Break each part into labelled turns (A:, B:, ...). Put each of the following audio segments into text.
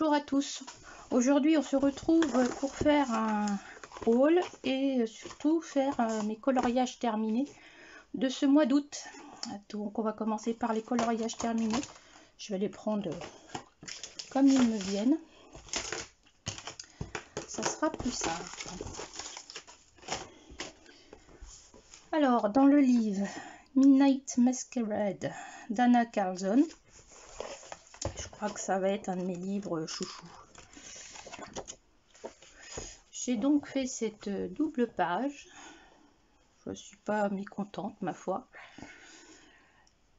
A: Bonjour à tous. Aujourd'hui, on se retrouve pour faire un haul et surtout faire mes coloriages terminés de ce mois d'août. Donc, on va commencer par les coloriages terminés. Je vais les prendre comme ils me viennent. Ça sera plus simple. Alors, dans le livre Midnight Masquerade d'Anna Carlson, je crois que ça va être un de mes livres chouchou. J'ai donc fait cette double page. Je ne suis pas mécontente, ma foi.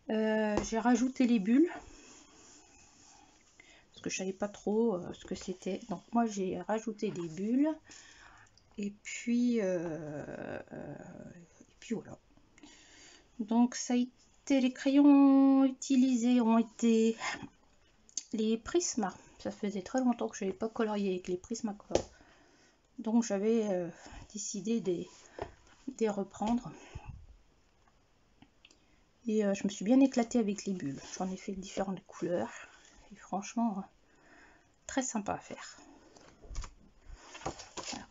A: J'ai rajouté les bulles parce que je savais pas trop ce que c'était. Donc moi j'ai rajouté des bulles et puis voilà. Donc ça a été, les crayons utilisés ont été les Prisma. Ça faisait très longtemps que je n'avais pas colorié avec les Prismacolor. Donc j'avais décidé de les reprendre. Et je me suis bien éclatée avec les bulles. J'en ai fait de différentes couleurs. Et franchement, très sympa à faire. Voilà.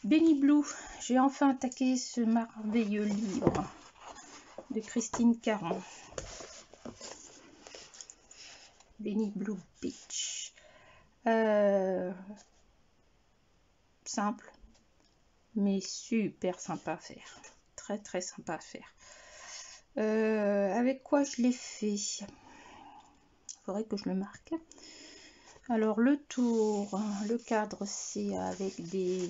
A: Benny Blue. J'ai enfin attaqué ce merveilleux livre de Christine Caron. Benny Blue Beach. Simple, mais super sympa à faire. Très très sympa à faire. Avec quoi je l'ai fait? Il faudrait que je le marque. Alors le tour, le cadre, c'est avec des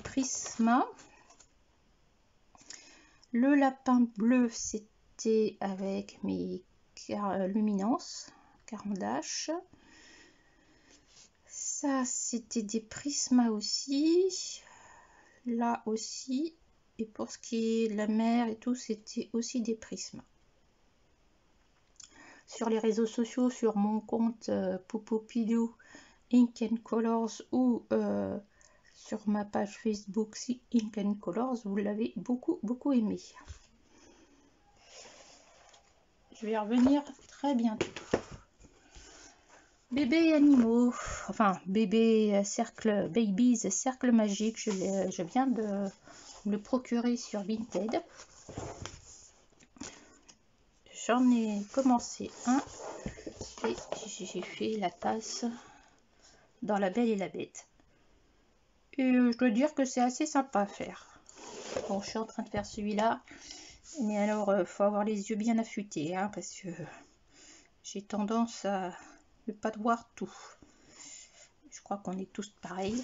A: Prisma. Le lapin bleu, c'était avec mes luminances, carandache. Ça, c'était des Prisma aussi. Là aussi. Et pour ce qui est de la mer et tout, c'était aussi des Prisma. Sur les réseaux sociaux, sur mon compte Poupopidou Ink and Colors ou sur ma page Facebook Ink and Colors, vous l'avez beaucoup aimé. Je vais y revenir très bientôt. Bébé animaux, enfin bébé cercle, babies cercle magique, je viens de me le procurer sur Vinted. J'en ai commencé un et j'ai fait la tasse dans La Belle et la Bête. Et je dois dire que c'est assez sympa à faire. Bon, je suis en train de faire celui-là, mais alors faut avoir les yeux bien affûtés, hein, parce que j'ai tendance à ne pas voir tout. Je crois qu'on est tous pareils.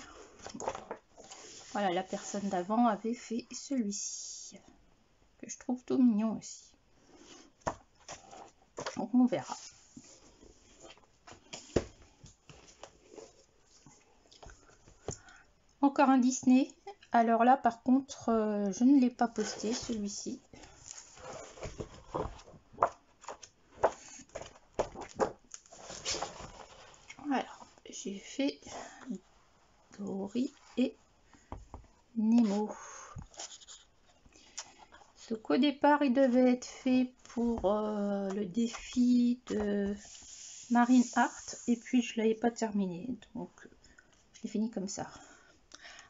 A: Bon. Voilà, la personne d'avant avait fait celui-ci, que je trouve tout mignon aussi. Donc on verra. Encore un Disney. Alors là, par contre, je ne l'ai pas posté, celui-ci. Voilà, j'ai fait Dory et Nemo. Donc au départ, il devait être fait pour le défi de Marine Art. Et puis, je ne l'avais pas terminé. Donc, je l'ai fini comme ça.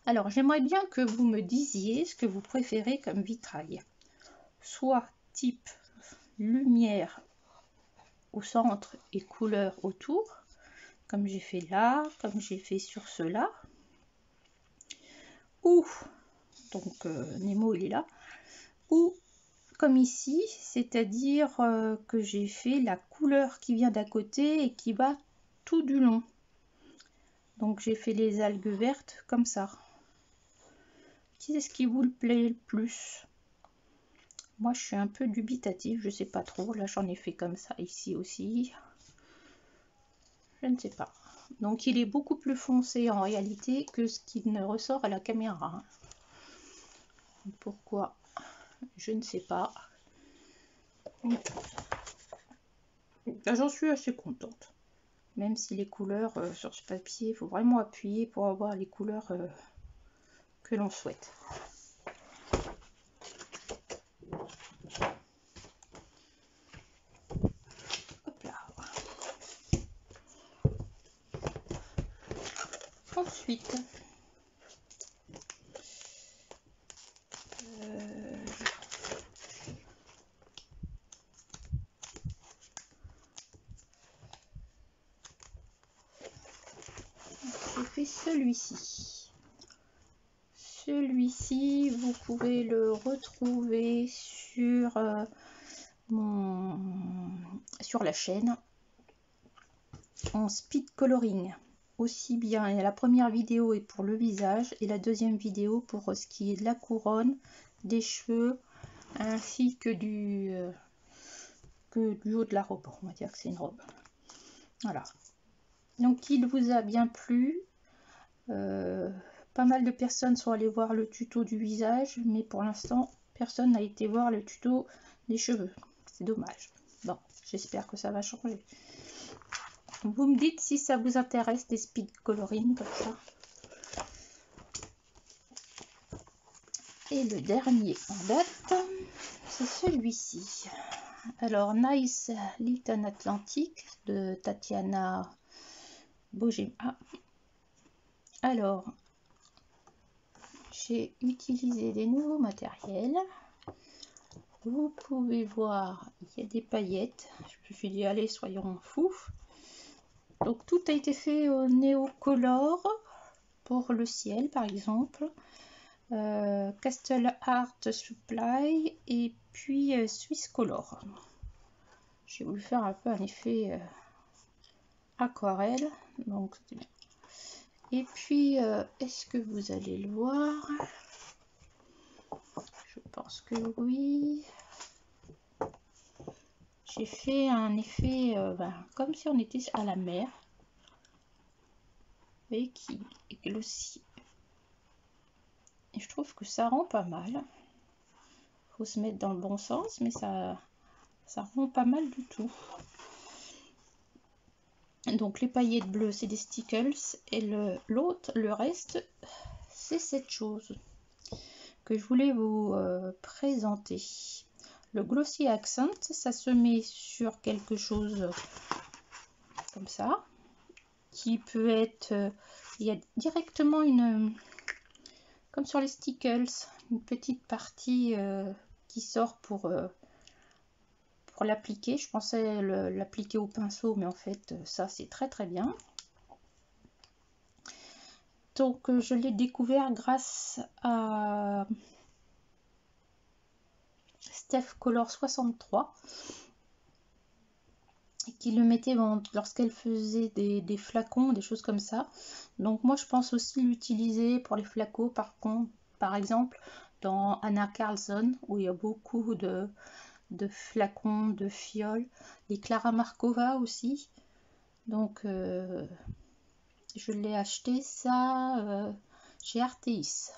A: Alors, j'aimerais bien que vous me disiez ce que vous préférez comme vitrail. Soit type lumière au centre et couleur autour, comme j'ai fait là, comme j'ai fait sur cela. Ou, donc Nemo il est là. Ou, comme ici, c'est-à-dire que j'ai fait la couleur qui vient d'à côté et qui va tout du long. Donc j'ai fait les algues vertes comme ça. Qu'est-ce qui vous plaît le plus? Moi je suis un peu dubitative, je sais pas trop. Là j'en ai fait comme ça ici aussi. Je ne sais pas. Donc il est beaucoup plus foncé en réalité que ce qui ne ressort à la caméra. Pourquoi? Je ne sais pas. J'en suis assez contente. Même si les couleurs sur ce papier, il faut vraiment appuyer pour avoir les couleurs que l'on souhaite. Ensuite, j'ai fait celui-ci. Celui-ci, vous pouvez le retrouver sur sur la chaîne en speed coloring. Aussi bien, et la première vidéo est pour le visage et la deuxième vidéo pour ce qui est de la couronne, des cheveux, ainsi que du haut de la robe. On va dire que c'est une robe. Voilà. Donc il vous a bien plu. Pas mal de personnes sont allées voir le tuto du visage, mais pour l'instant personne n'a été voir le tuto des cheveux. C'est dommage. Bon, j'espère que ça va changer. Vous me dites si ça vous intéresse des speed coloring comme ça. Et le dernier en date, c'est celui-ci. Alors, Nice Little Atlantic de Tatiana Bojema. Alors, j'ai utilisé des nouveaux matériels. Vous pouvez voir, il y a des paillettes. Je me suis dit, allez, soyons fous. Donc, tout a été fait au Neocolor pour le ciel, par exemple. Castle Art Supply et puis Swiss Color. J'ai voulu faire un peu un effet aquarelle, donc c'est bien. Et puis, est-ce que vous allez le voir? Je pense que oui. J'ai fait un effet comme si on était à la mer et qui est glossy. Et je trouve que ça rend pas mal. Faut se mettre dans le bon sens, mais ça rend pas mal du tout. Donc les paillettes bleues, c'est des stickles, et le reste, c'est cette chose que je voulais vous présenter. Le Glossy Accent, ça se met sur quelque chose comme ça, qui peut être, il y a directement comme sur les stickles, une petite partie qui sort pour l'appliquer. Je pensais l'appliquer au pinceau, mais en fait ça c'est très très bien. Donc je l'ai découvert grâce à Steph Color 63 qui le mettait lorsqu'elle faisait des flacons, des choses comme ça. Donc moi je pense aussi l'utiliser pour les flacons, par exemple dans Anna Carlson, où il y a beaucoup de flacons, de fioles, les Clara Markova aussi. Donc je l'ai acheté ça chez Arteis.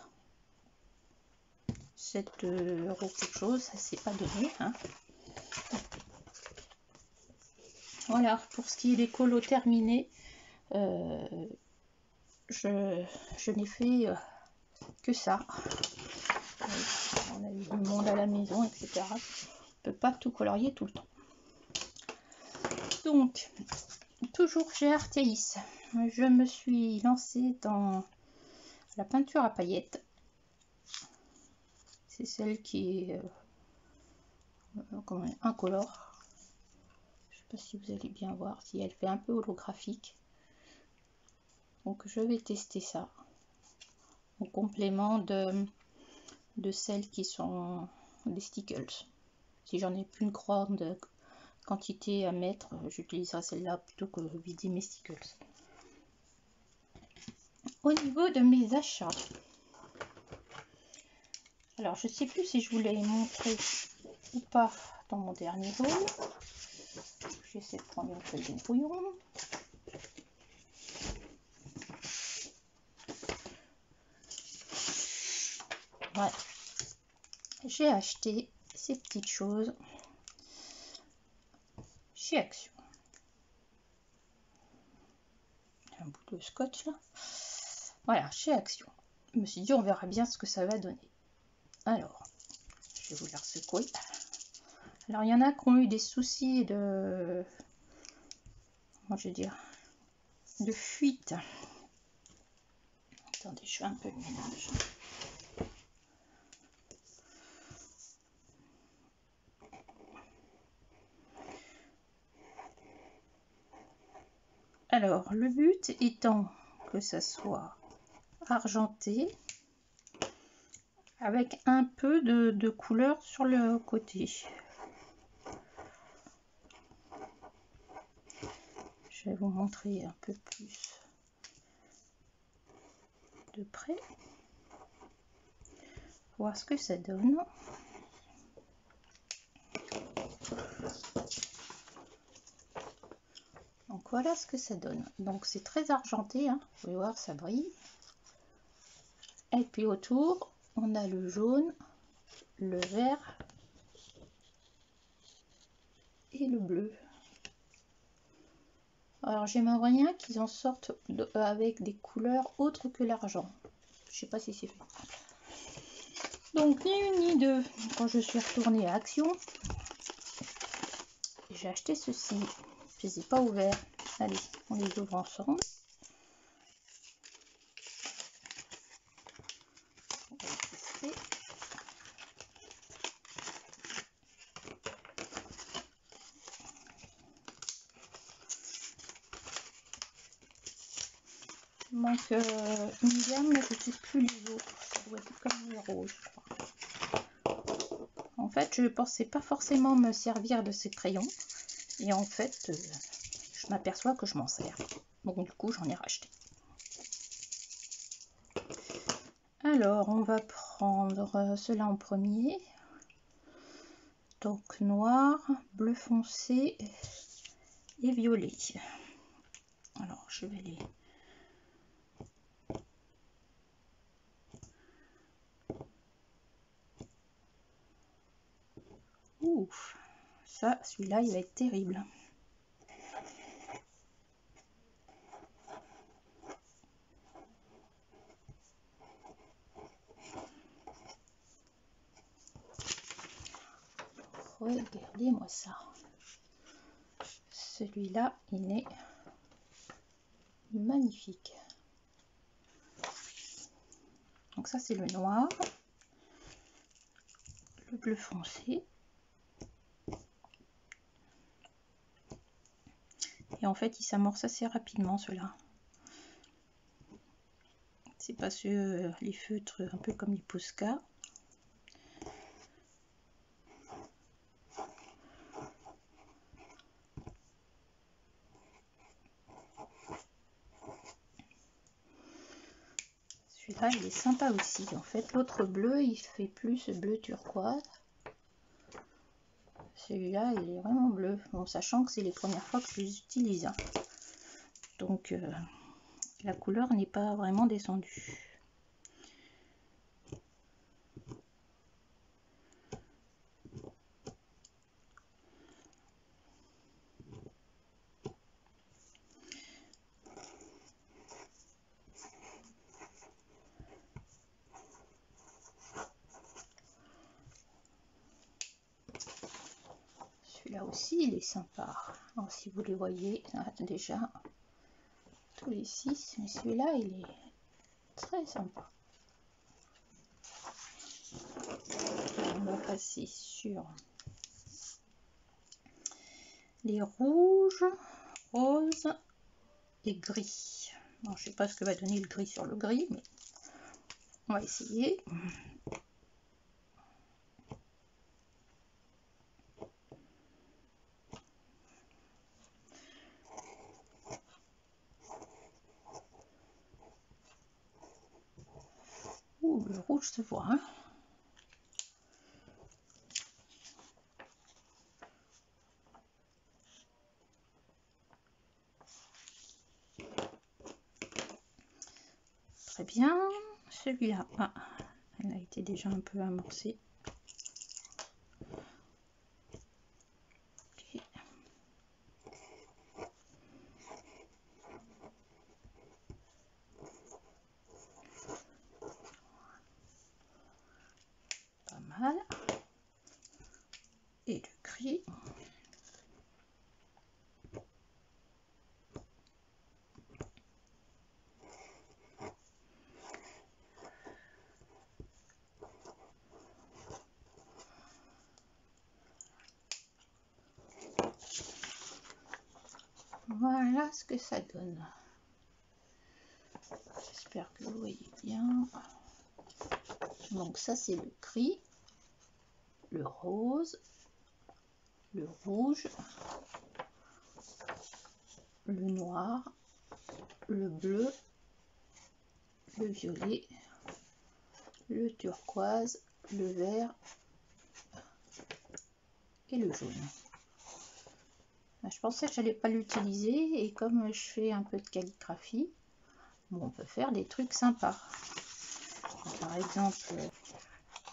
A: 7 € quelque chose, ça c'est pas donné, hein. Voilà, pour ce qui est des colos terminés, je n'ai fait que ça. On a eu du monde à la maison, etc. On ne peut pas tout colorier tout le temps. Donc, toujours chez Arteis, je me suis lancée dans la peinture à paillettes. C'est celle qui est incolore. Je ne sais pas si vous allez bien voir, si elle fait un peu holographique. Donc je vais tester ça en complément de celles qui sont des stickles. Si j'en ai plus une grande quantité à mettre, j'utiliserai celle-là plutôt que vider mes stickles. Au niveau de mes achats, alors je sais plus si je vous l'ai montré ou pas dans mon dernier haul. J'essaie de prendre une feuille de brouillon. Ouais. J'ai acheté ces petites choses chez Action. Un bout de scotch là. Voilà, chez Action. Je me suis dit on verra bien ce que ça va donner. Alors, je vais vous la secouer. Alors il y en a qui ont eu des soucis de, comment je vais dire, de fuite Attendez, je fais un peu le ménage. Alors, le but étant que ça soit argenté avec un peu de couleur sur le côté. Je vais vous montrer un peu plus de près, voir ce que ça donne. Donc voilà ce que ça donne. Donc c'est très argenté, hein. Vous pouvez voir, ça brille. Et puis autour, on a le jaune, le vert et le bleu. Alors j'aimerais bien qu'ils en sortent avec des couleurs autres que l'argent. Je sais pas si c'est fait. Donc ni une ni deux. Quand je suis retournée à Action, j'ai acheté ceci. Je les ai pas ouverts. Allez, on les ouvre ensemble. On va les tester. Il manque une gamme, mais je ne sais plus les autres. Ça doit être comme les roses, je crois. En fait, je ne pensais pas forcément me servir de ces crayons. Et en fait, je m'aperçois que je m'en sers. Donc du coup, j'en ai racheté. Alors, on va prendre cela en premier. Donc noir, bleu foncé et violet. Alors, je vais les... Ouf, ça, celui-là, il va être terrible. Regardez-moi ça. Celui-là, il est magnifique. Donc ça, c'est le noir, le bleu foncé. Et en fait, il s'amorce assez rapidement, ceux-là. C'est pas ceux, les feutres un peu comme les Posca. Celui-là, il est sympa aussi. En fait, l'autre bleu, il fait plus bleu turquoise. Celui-là, il est vraiment bleu. Bon, sachant que c'est les premières fois que je les utilise. Hein. Donc, la couleur n'est pas vraiment descendue. Celui-là aussi, il est sympa. Alors, si vous les voyez, déjà, tous les 6, mais celui-là, il est très sympa. On va passer sur les rouges, roses et gris. Bon, je sais pas ce que va donner le gris sur le gris, mais on va essayer. Ouh, le rouge se voit, hein. Très bien. Celui-là, ah, elle a été déjà un peu amorcée. Okay. Pas mal. Et le gris. Voilà ce que ça donne. J'espère que vous voyez bien. Donc ça c'est le gris, le rose, le rouge, le noir, le bleu, le violet, le turquoise, le vert et le jaune. Je pensais que j'allais pas l'utiliser et comme je fais un peu de calligraphie, bon, on peut faire des trucs sympas. Par exemple,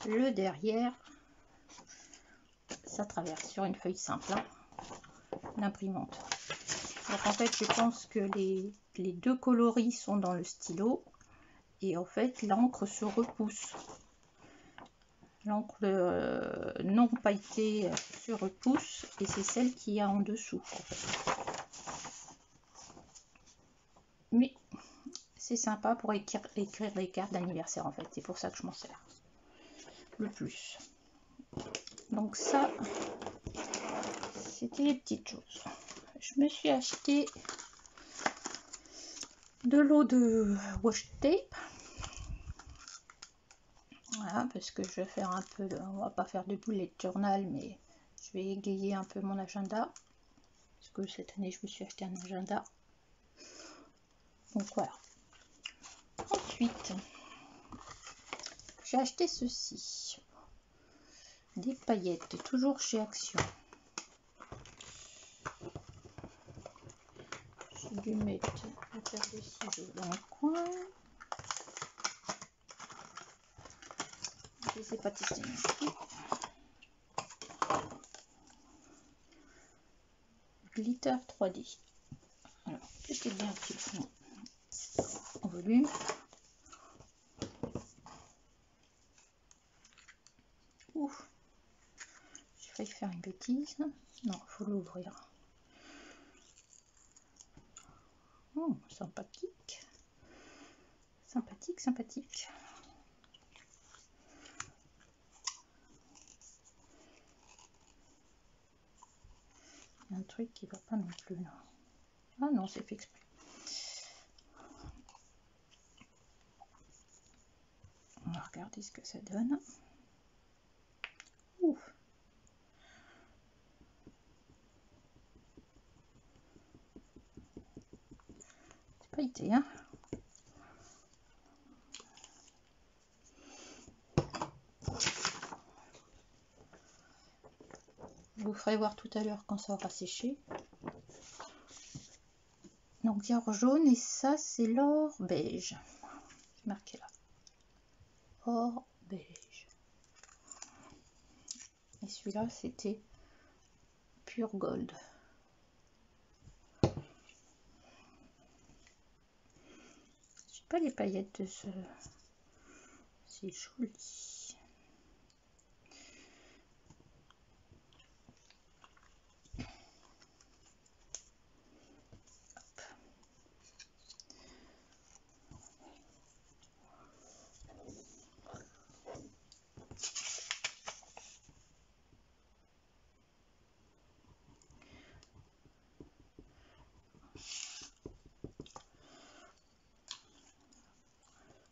A: le derrière, ça traverse sur une feuille simple, hein, l'imprimante. Donc en fait, je pense que les deux coloris sont dans le stylo et en fait, l'encre se repousse. L'encre non pailletée se repousse et c'est celle qui a en dessous. En fait. Mais c'est sympa pour écrire les cartes d'anniversaire en fait. C'est pour ça que je m'en sers le plus. Donc ça, c'était les petites choses. Je me suis acheté de l'eau de washi tape. Voilà, parce que je vais faire un peu de, on va pas faire de bullet journal, mais je vais égayer un peu mon agenda. Parce que cette année, je me suis acheté un agenda. Donc voilà. Ensuite, j'ai acheté ceci. Des paillettes, toujours chez Action. J'ai dû mettre la paire de ciseaux dans le coin. Je ne les ai pas testés non plus. Glitter 3D. Alors, c'était bien qu'ils font en volume. Ouf, j'ai failli faire une bêtise. Non, il faut l'ouvrir. Oh, sympathique. Sympathique, sympathique. Il y a un truc qui va pas non plus là. Ah non, c'est fait exprès. On va regarder ce que ça donne. Ouf. C'est pas été, hein. Je vous ferai voir tout à l'heure quand ça aura séché. Donc il y a or jaune et ça c'est l'or beige. C'est marqué là. Or beige. Et celui-là c'était pure gold. Je sais pas les paillettes de ce. C'est joli.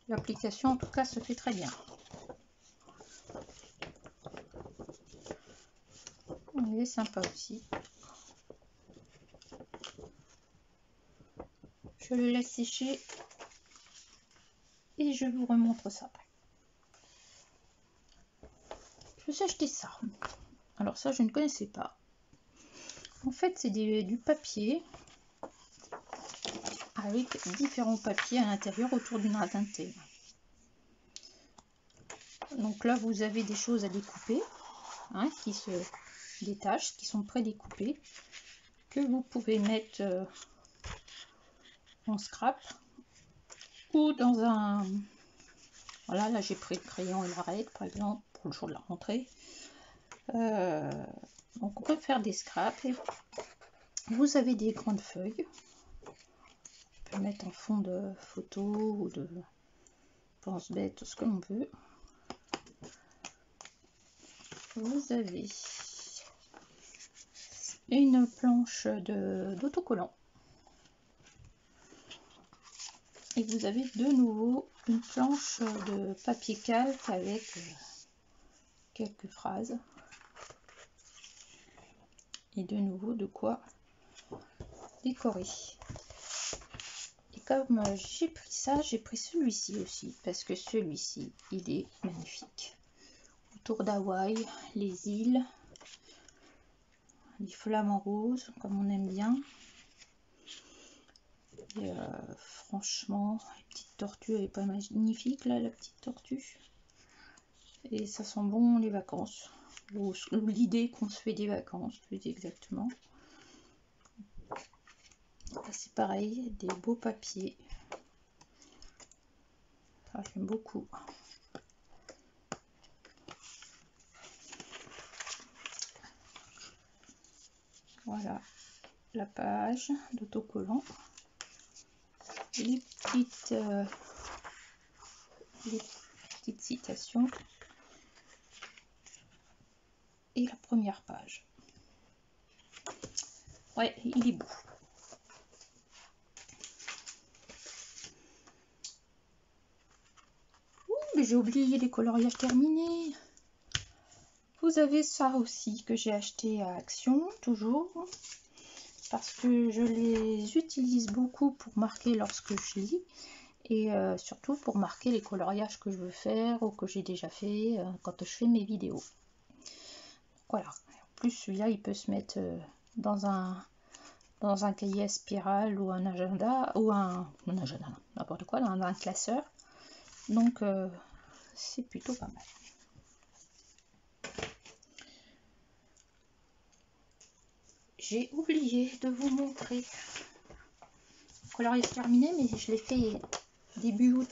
A: L'application en tout cas se fait très bien. Il est sympa aussi. Je le laisse sécher et je vous remontre ça après. Je me suis acheté ça. Alors ça je ne connaissais pas. En fait c'est du papier avec différents papiers à l'intérieur autour d'une natte d'un thème. Donc là vous avez des choses à découper, hein, qui se détachent, qui sont pré-découpées, que vous pouvez mettre en scrap ou dans un... Voilà, là j'ai pris le crayon et la règle par exemple pour le jour de la rentrée. Donc on peut faire des scraps et vous avez des grandes feuilles. On peut mettre en fond de photo ou de pense-bête, ce que l'on veut. Vous avez une planche d'autocollant. Et vous avez de nouveau une planche de papier calque avec quelques phrases. Et de nouveau de quoi décorer. Et comme j'ai pris ça, j'ai pris celui-ci aussi, parce que celui-ci, il est magnifique. Autour d'Hawaï, les îles, les flamants roses, comme on aime bien. Et franchement, la petite tortue, elle est pas magnifique là, la petite tortue. Et ça sent bon les vacances, ou l'idée qu'on se fait des vacances, plus exactement. C'est pareil, des beaux papiers. Ah, j'aime beaucoup. Voilà la page d'autocollant. Les petites citations. Et la première page. Ouais, il est beau. Mais j'ai oublié les coloriages terminés. Vous avez ça aussi que j'ai acheté à Action, toujours. Parce que je les utilise beaucoup pour marquer lorsque je lis. Et surtout pour marquer les coloriages que je veux faire ou que j'ai déjà fait quand je fais mes vidéos. Voilà. En plus, celui-là, il peut se mettre dans un cahier à spirale ou un agenda, ou un agenda, n'importe quoi, dans un classeur. Donc, c'est plutôt pas mal. J'ai oublié de vous montrer. Le coloriage terminé, mais je l'ai fait début août.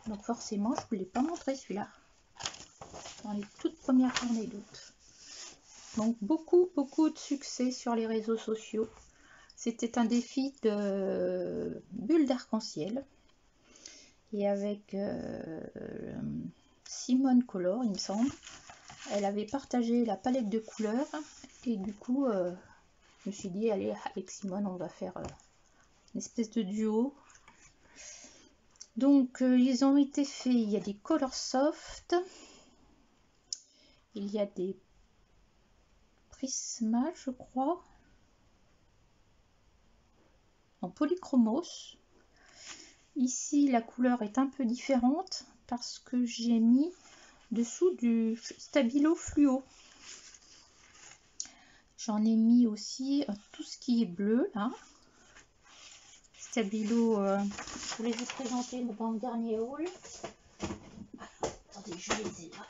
A: Donc forcément, je ne vous l'ai pas montré celui-là. Dans les toutes premières journées d'août. Donc beaucoup de succès sur les réseaux sociaux. C'était un défi de bulles d'arc-en-ciel. Et avec Simone Color, il me semble. Elle avait partagé la palette de couleurs. Et du coup, je me suis dit, allez, avec Simone, on va faire une espèce de duo. Donc, ils ont été faits, il y a des Color Soft. Il y a des Prisma, je crois. En polychromos. Ici, la couleur est un peu différente parce que j'ai mis dessous du stabilo fluo. J'en ai mis aussi tout ce qui est bleu là. Stabilo, je vous les ai présentés dans le dernier haul. Attendez, je les ai là.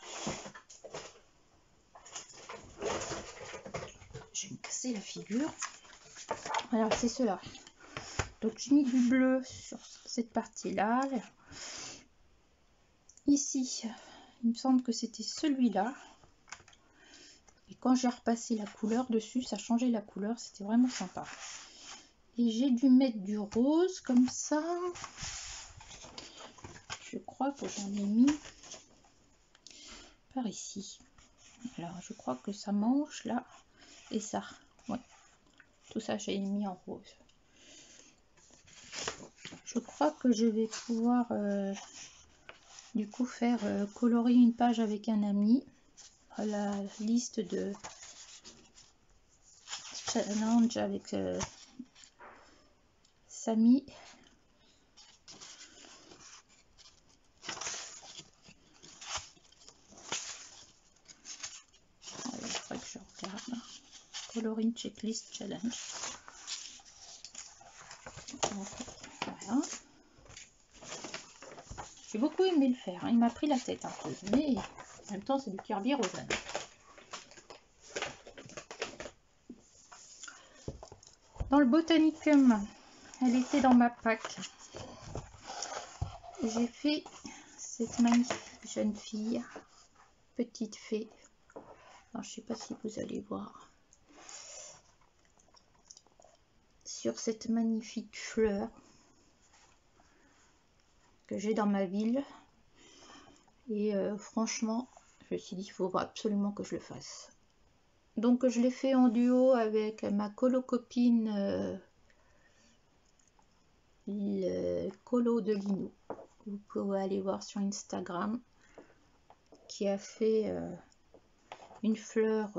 A: Je vais me casser la figure. Alors, c'est cela. Donc, j'ai mis du bleu sur cette partie-là. Ici, il me semble que c'était celui-là. Et quand j'ai repassé la couleur dessus, ça changeait la couleur. C'était vraiment sympa. Et j'ai dû mettre du rose comme ça. Je crois que j'en ai mis par ici. Alors, je crois que ça mange là. Et ça. Ouais. Tout ça, j'ai mis en rose. Je crois que je vais pouvoir du coup faire colorier une page avec un ami. La liste de challenge avec Samy. Il faudrait que je regarde. Coloring checklist challenge. Donc, voilà. J'ai beaucoup aimé le faire. Hein. Il m'a pris la tête un peu, mais en même temps c'est du Kirby Rosen. Dans le Botanicum, elle était dans ma pack. J'ai fait cette magnifique jeune fille, petite fée. Alors, je sais pas si vous allez voir sur cette magnifique fleur que j'ai dans ma ville. Et franchement, je me suis dit, il faut absolument que je le fasse. Donc, je l'ai fait en duo avec ma colo-copine le colo de Lino. Vous pouvez aller voir sur Instagram, qui a fait une fleur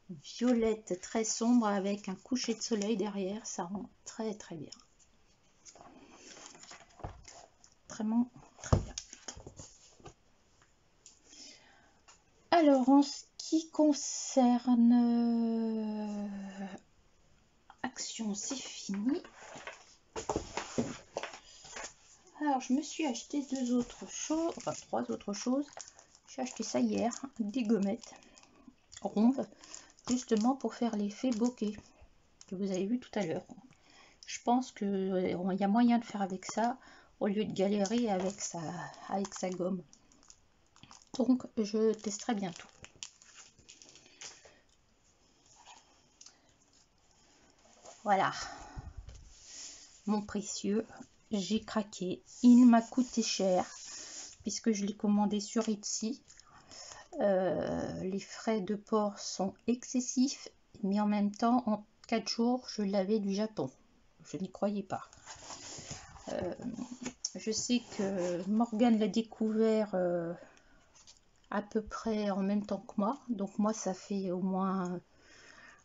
A: violette très sombre avec un coucher de soleil derrière. Ça rend très très bien. Vraiment très bien. Alors en ce qui concerne Action, c'est fini. Alors je me suis acheté deux autres choses, enfin trois autres choses. J'ai acheté ça hier, des gommettes rondes, justement pour faire l'effet bokeh que vous avez vu tout à l'heure. Je pense qu'il y a moyen de faire avec ça au lieu de galérer avec sa gomme. Donc je testerai bientôt. Voilà, mon précieux, j'ai craqué. Il m'a coûté cher puisque je l'ai commandé sur Etsy. Les frais de port sont excessifs, mais en même temps, en 4 jours, je l'avais du Japon. Je n'y croyais pas. Je sais que Morgane l'a découvert à peu près en même temps que moi. Donc moi, ça fait au moins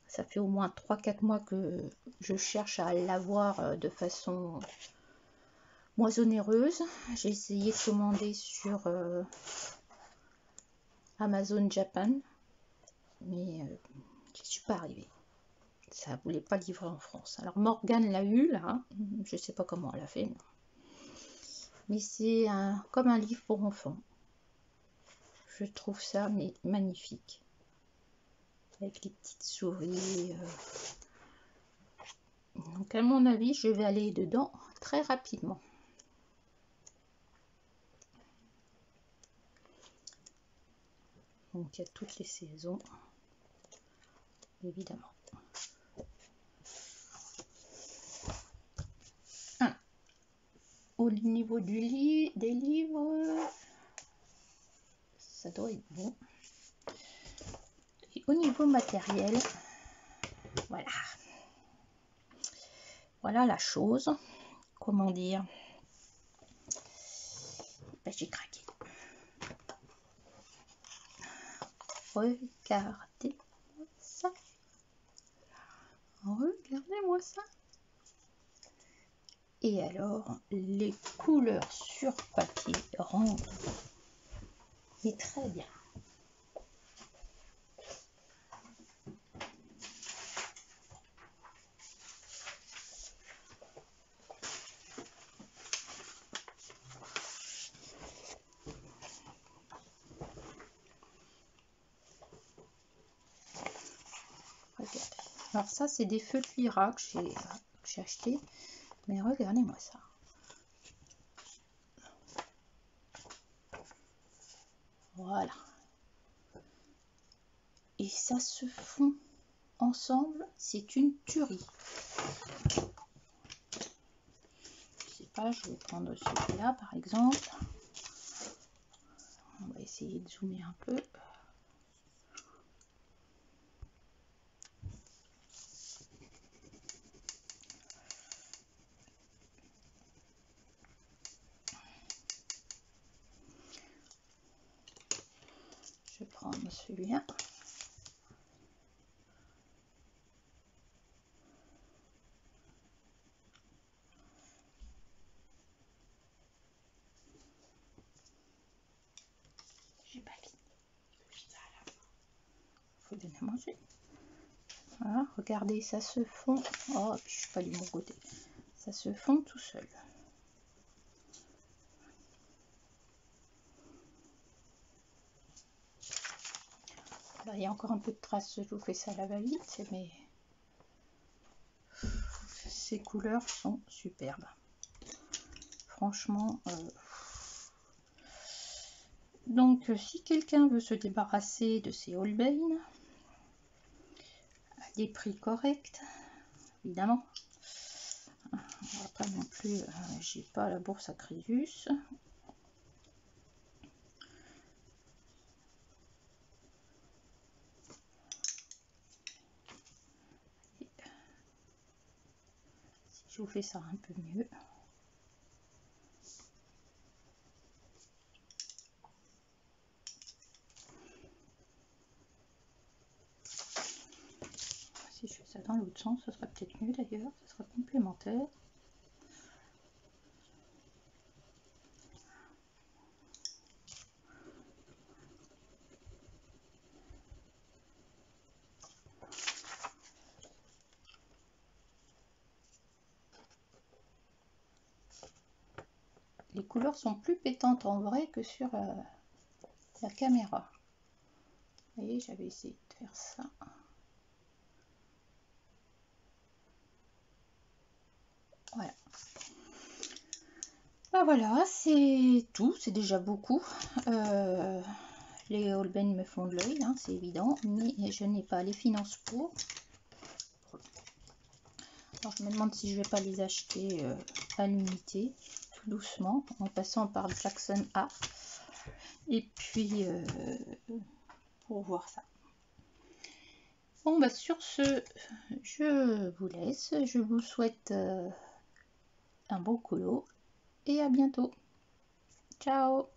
A: 3-4 mois que je cherche à l'avoir de façon moins onéreuse. J'ai essayé de commander sur Amazon Japan, mais j'y suis pas arrivée. Ça voulait pas livrer en France. Alors Morgane l'a eu là, hein. Je sais pas comment elle a fait, mais c'est comme un livre pour enfants. Je trouve ça mais magnifique, avec les petites souris. Donc à mon avis, je vais aller dedans très rapidement. Donc il y a toutes les saisons, évidemment. Au niveau des livres, ça doit être bon. Et au niveau matériel, voilà la chose. Comment dire, ben, j'ai craqué. Regardez ça. Regardez-moi ça. Et alors, les couleurs sur papier rendent mais très bien. Regardez. Alors ça, c'est des feutres Lyra que j'ai acheté. Mais regardez-moi ça. Voilà. Et ça se fond ensemble, c'est une tuerie. Je sais pas, je vais prendre celui-là par exemple. On va essayer de zoomer un peu. Je vais prendre celui-là. J'ai pas fini. Faut donner à manger. Voilà, regardez, ça se fond. Oh, puis je suis pas du bon côté. Ça se fond tout seul. Là, il y a encore un peu de traces, je vous fais ça à la va-vite, mais ces couleurs sont superbes. Franchement. Donc, si quelqu'un veut se débarrasser de ces Holbein à des prix corrects, évidemment. On va pas non plus, j'ai pas la bourse à Crésus. Si je vous fais ça un peu mieux, dans l'autre sens, ça sera peut-être mieux d'ailleurs, ça sera complémentaire. Les couleurs sont plus pétantes en vrai que sur la caméra. Vous voyez, j'avais essayé de faire ça. Voilà. Ben voilà, c'est tout, c'est déjà beaucoup. Les Holbein me font de l'œil, hein, c'est évident, mais je n'ai pas les finances pour. Alors je me demande si je vais pas les acheter à l'unité, tout doucement, en passant par le Jackson A. Et puis, pour voir ça. Bon, bah sur ce, je vous laisse. Je vous souhaite un bon colo et à bientôt. Ciao!